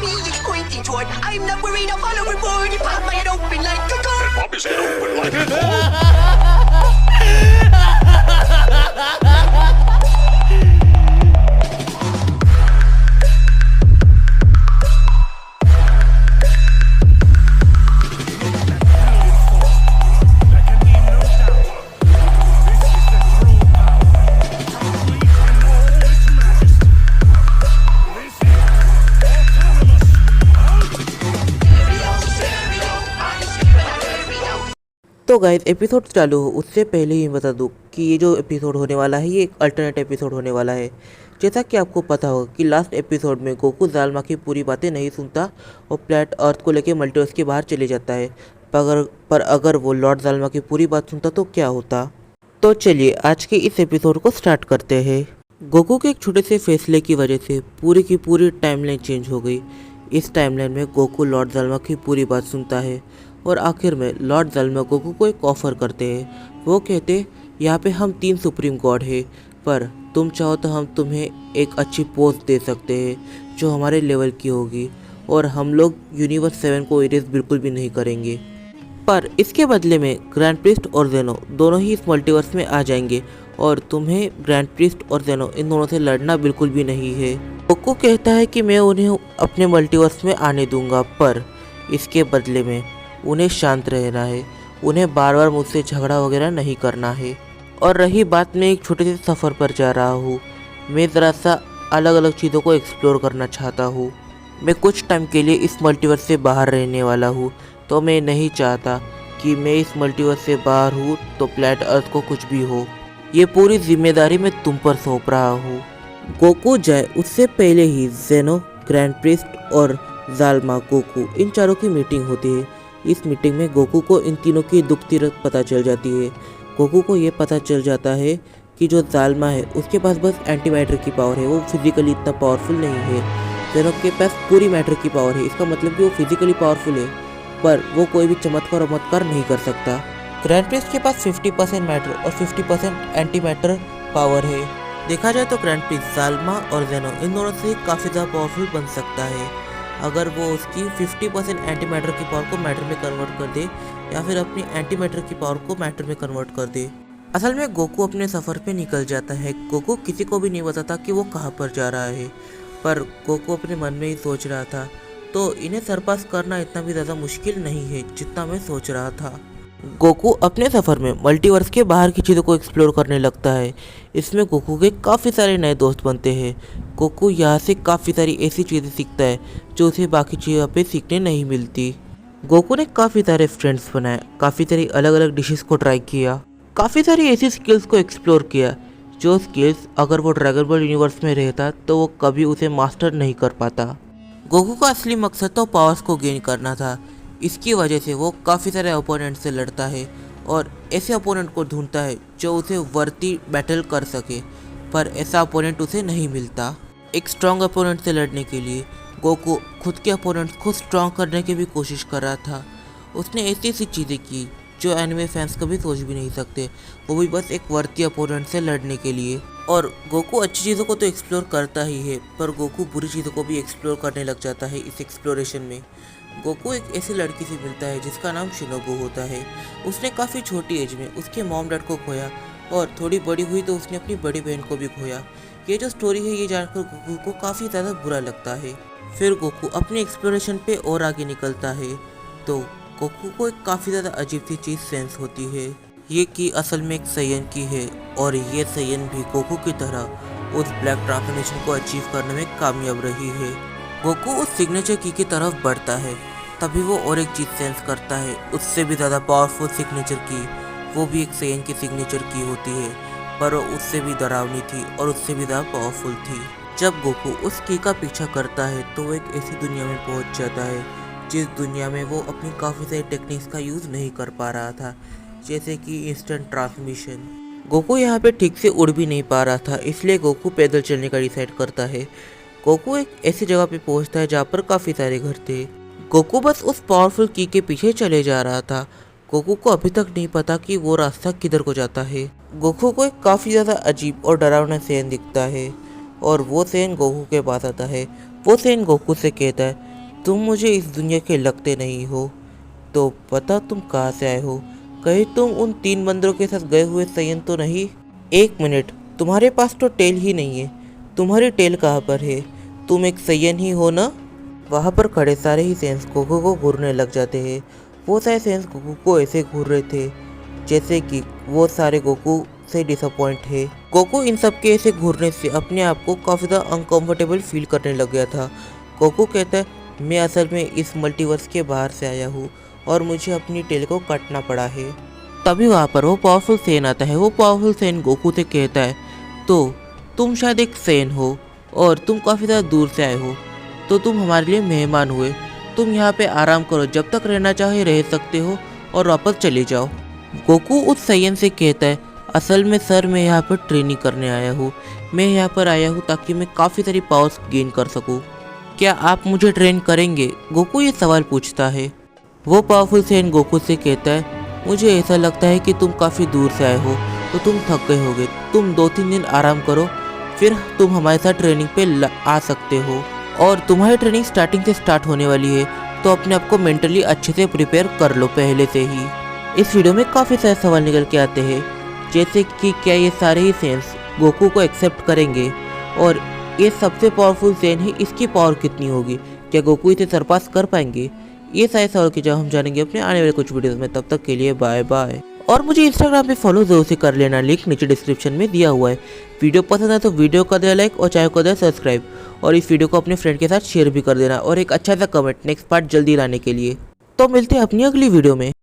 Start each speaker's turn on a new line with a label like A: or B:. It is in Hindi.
A: me is pointing toward. I'm not worried, I'll follow reward. You pop my head open like a gun.
B: Pop his head open like a gun.
C: तो गाइस एपिसोड चालू हो उससे पहले ही बता दूं कि ये जो एपिसोड होने वाला है ये एक अल्टरनेट एपिसोड होने वाला है। जैसा कि आपको पता होगा कि लास्ट एपिसोड में गोकू जालमा की पूरी बातें नहीं सुनता और प्लेनेट अर्थ को लेकर मल्टीवर्स के बाहर चले जाता है। पर अगर वो लॉर्ड जालमा की पूरी बात सुनता तो क्या होता। तो चलिए आज के इस एपिसोड को स्टार्ट करते हैं। गोकू के एक छोटे से फैसले की वजह से पूरी की पूरी टाइमलाइन चेंज हो गई। इस टाइमलाइन में गोकू लॉर्ड जालमा की पूरी बात सुनता है और आखिर में लॉर्ड जालमा गोकू को एक ऑफ़र करते हैं। वो कहते यहाँ पे हम 3 सुप्रीम गॉड हैं, पर तुम चाहो तो हम तुम्हें एक अच्छी पोस्ट दे सकते हैं जो हमारे लेवल की होगी और हम लोग यूनिवर्स 7 को इरेज बिल्कुल भी नहीं करेंगे। पर इसके बदले में ग्रैंड प्रिस्ट और जेनो दोनों ही इस मल्टीवर्स में आ जाएंगे और तुम्हें ग्रैंड प्रिस्ट और जेनो इन दोनों से लड़ना बिल्कुल भी नहीं है। गोकू कहता है कि मैं उन्हें अपने मल्टीवर्स में आने दूंगा, पर इसके बदले में उन्हें शांत रहना है, उन्हें बार बार मुझसे झगड़ा वगैरह नहीं करना है। और रही बात, मैं एक छोटे से सफ़र पर जा रहा हूँ। मैं ज़रा सा अलग अलग चीज़ों को एक्सप्लोर करना चाहता हूँ। मैं कुछ टाइम के लिए इस मल्टीवर्स से बाहर रहने वाला हूँ, तो मैं नहीं चाहता कि मैं इस मल्टीवर्स से बाहर हूँ तो प्लेनेट अर्थ को कुछ भी हो। ये पूरी जिम्मेदारी मैं तुम पर सौंप रहा हूँ। गोकू जाए उससे पहले ही जेनो, ग्रैंड प्रिस्ट और जालमा गोकू इन चारों की मीटिंग होती है। इस मीटिंग में गोकू को इन तीनों की दुख तीरथ पता चल जाती है। गोकू को ये पता चल जाता है कि जो जालमा है उसके पास बस एंटी मैटर की पावर है, वो फिजिकली इतना पावरफुल नहीं है। जेनो के पास पूरी मैटर की पावर है, इसका मतलब कि वो फिजिकली पावरफुल है पर वो कोई भी चमत्कार वमत्कार नहीं कर सकता। ग्रैंड प्रिस्ट के पास 50% मैटर और 50% एंटी मैटर पावर है। देखा जाए तो ग्रैंड प्रिस्ट जालमा और जेनो इन दोनों से काफ़ी ज़्यादा पावरफुल बन सकता है अगर वो उसकी 50% एंटी मैटर की पावर को मैटर में कन्वर्ट कर दे या फिर अपनी एंटी मैटर की पावर को मैटर में कन्वर्ट कर दे। असल में गोकू अपने सफ़र पे निकल जाता है। गोकू किसी को भी नहीं बताता कि वो कहाँ पर जा रहा है, पर गोकू अपने मन में ही सोच रहा था तो इन्हें सरपास करना इतना भी ज़्यादा मुश्किल नहीं है जितना मैं सोच रहा था। गोकू अपने सफ़र में मल्टीवर्स के बाहर की चीज़ों को एक्सप्लोर करने लगता है। इसमें गोकू के काफ़ी सारे नए दोस्त बनते हैं। गोकू यहाँ से काफ़ी सारी ऐसी चीज़ें सीखता है जो उसे बाकी चीज़ों पे सीखने नहीं मिलती। गोकू ने काफ़ी सारे फ्रेंड्स बनाए, काफ़ी सारी अलग अलग डिशेस को ट्राई किया, काफ़ी सारी ऐसी स्किल्स को एक्सप्लोर किया जो स्किल्स अगर वो ड्रैगन बॉल यूनिवर्स में रहता तो वो कभी उसे मास्टर नहीं कर पाता। गोकू का असली मकसद तो पावर्स को गेन करना था। इसकी वजह से वो काफ़ी सारे ओपोनेंट से लड़ता है और ऐसे ओपोनेंट को ढूंढता है जो उसे वर्ती बैटल कर सके, पर ऐसा ओपोनेंट उसे नहीं मिलता। एक स्ट्रॉन्ग ओपोनेंट से लड़ने के लिए गोकू खुद के ओपोनेंट्स को स्ट्रॉन्ग करने की भी कोशिश कर रहा था। उसने ऐसी ऐसी चीज़ें की जो एनिमे फैंस कभी सोच भी नहीं सकते, वो भी बस एक वर्ती ओपोनेंट से लड़ने के लिए। और गोकू अच्छी चीज़ों को तो एक्सप्लोर करता ही है, पर गोकू बुरी चीज़ों को भी एक्सप्लोर करने लग जाता है। इस एक्सप्लोरेशन में गोकू एक ऐसी लड़की से मिलता है जिसका नाम शिनोबू होता है। उसने काफ़ी छोटी एज में उसके मॉम डैड को खोया और थोड़ी बड़ी हुई तो उसने अपनी बड़ी बहन को भी खोया। ये जो स्टोरी है ये जानकर गोकू को काफ़ी ज़्यादा बुरा लगता है। फिर गोकू अपने एक्सप्लोरेशन पे और आगे निकलता है तो गोकू को एक काफ़ी ज़्यादा अजीब सी चीज़ सेंस होती है। ये की असल में एक सैयन की है और ये सैयन भी गोकू की तरह उस ब्लैक ट्रांसफॉर्मेशन को अचीव करने में कामयाब रही है। गोकू उस सिग्नेचर की तरफ बढ़ता है, तभी वो और एक चीज़ सेंस करता है, उससे भी ज़्यादा पावरफुल सिग्नेचर की। वो भी एक सैयन की सिग्नेचर की होती है, पर वो उससे भी डरावनी थी और उससे भी ज़्यादा पावरफुल थी। जब गोकू उस की का पीछा करता है तो वो एक ऐसी दुनिया में पहुंच जाता है जिस दुनिया में वो अपनी काफ़ी सारी टेक्निक्स का यूज़ नहीं कर पा रहा था, जैसे कि इंस्टेंट ट्रांसमिशन। गोकू यहाँ पे ठीक से उड़ भी नहीं पा रहा था, इसलिए गोकू पैदल चलने का डिसाइड करता है। गोकू एक ऐसी जगह पे पहुँचता है जहाँ पर काफ़ी सारे घर थे। गोकू बस उस पावरफुल की के पीछे चले जा रहा था। गोकू को अभी तक नहीं पता कि वो रास्ता किधर को जाता है। गोकू को एक काफ़ी ज़्यादा अजीब और डरावना सैन दिखता है और वो सैन गोकू के पास आता है। वो सैन गोकू से कहता है, तुम मुझे इस दुनिया के लगते नहीं हो, तो पता तुम कहाँ से आए हो? कहीं तुम उन 3 बंदरों के साथ गए हुए सयन तो नहीं? एक मिनट, तुम्हारे पास तो टेल ही नहीं है। तुम्हारी टेल कहाँ पर है? तुम एक सयन ही हो ना? वहाँ पर खड़े सारे ही सेंस गोकू को घूरने लग जाते हैं। वो सारे सेंस गोकू को ऐसे घूर रहे थे जैसे कि वो सारे गोकू से डिसअपॉइंट है। गोकू इन सब के ऐसे घूरने से अपने आप को काफ़ी ज़्यादा अनकम्फर्टेबल फील करने लग गया था। गोकू कहता है, मैं असल में इस मल्टीवर्स के बाहर से आया हूँ और मुझे अपनी टेल को काटना पड़ा है। तभी वहाँ पर वो पावरफुल सेन आता है। वो पावरफुल सेन गोकू से कहता है, तो तुम शायद एक सेन हो और तुम काफ़ी ज़्यादा दूर से आए हो, तो तुम हमारे लिए मेहमान हुए। तुम यहाँ पे आराम करो, जब तक रहना चाहे रह सकते हो और वापस चले जाओ। गोकू उस सयन से कहता है, असल में सर मैं यहाँ पर ट्रेनिंग करने आया हूँ। मैं यहाँ पर आया हूँ ताकि मैं काफ़ी सारी पावर्स गेन कर सकूँ। क्या आप मुझे ट्रेन करेंगे? गोकू ये सवाल पूछता है। वो पावरफुल सेन गोकू से कहता है, मुझे ऐसा लगता है कि तुम काफ़ी दूर से आए हो, तो तुम थक गए होगे। तुम 2-3 दिन आराम करो, फिर तुम हमारे साथ ट्रेनिंग पे आ सकते हो। और तुम्हारी ट्रेनिंग स्टार्टिंग से स्टार्ट होने वाली है, तो अपने आप को मेंटली अच्छे से प्रिपेयर कर लो पहले से ही। इस वीडियो में काफ़ी सारे सवाल निकल के आते हैं, जैसे कि क्या ये सारे ही सेंस गोकू को एक्सेप्ट करेंगे, और ये सबसे पावरफुल सेन है, इसकी पावर कितनी होगी, क्या गोकू इसे सरपास कर पाएंगे? ये सारे सवाल के जवाब हम जानेंगे अपने आने वाले कुछ वीडियोस में। तब तक के लिए बाय बाय। और मुझे इंस्टाग्राम पे फॉलो जरूर से कर लेना, लिंक नीचे डिस्क्रिप्शन में दिया हुआ है। वीडियो पसंद है तो वीडियो को दे लाइक और चैनल को दे सब्सक्राइब, और इस वीडियो को अपने फ्रेंड के साथ शेयर भी कर देना, और एक अच्छा सा कमेंट नेक्स्ट पार्ट जल्दी लाने के लिए। तो मिलते हैं अपनी अगली वीडियो में।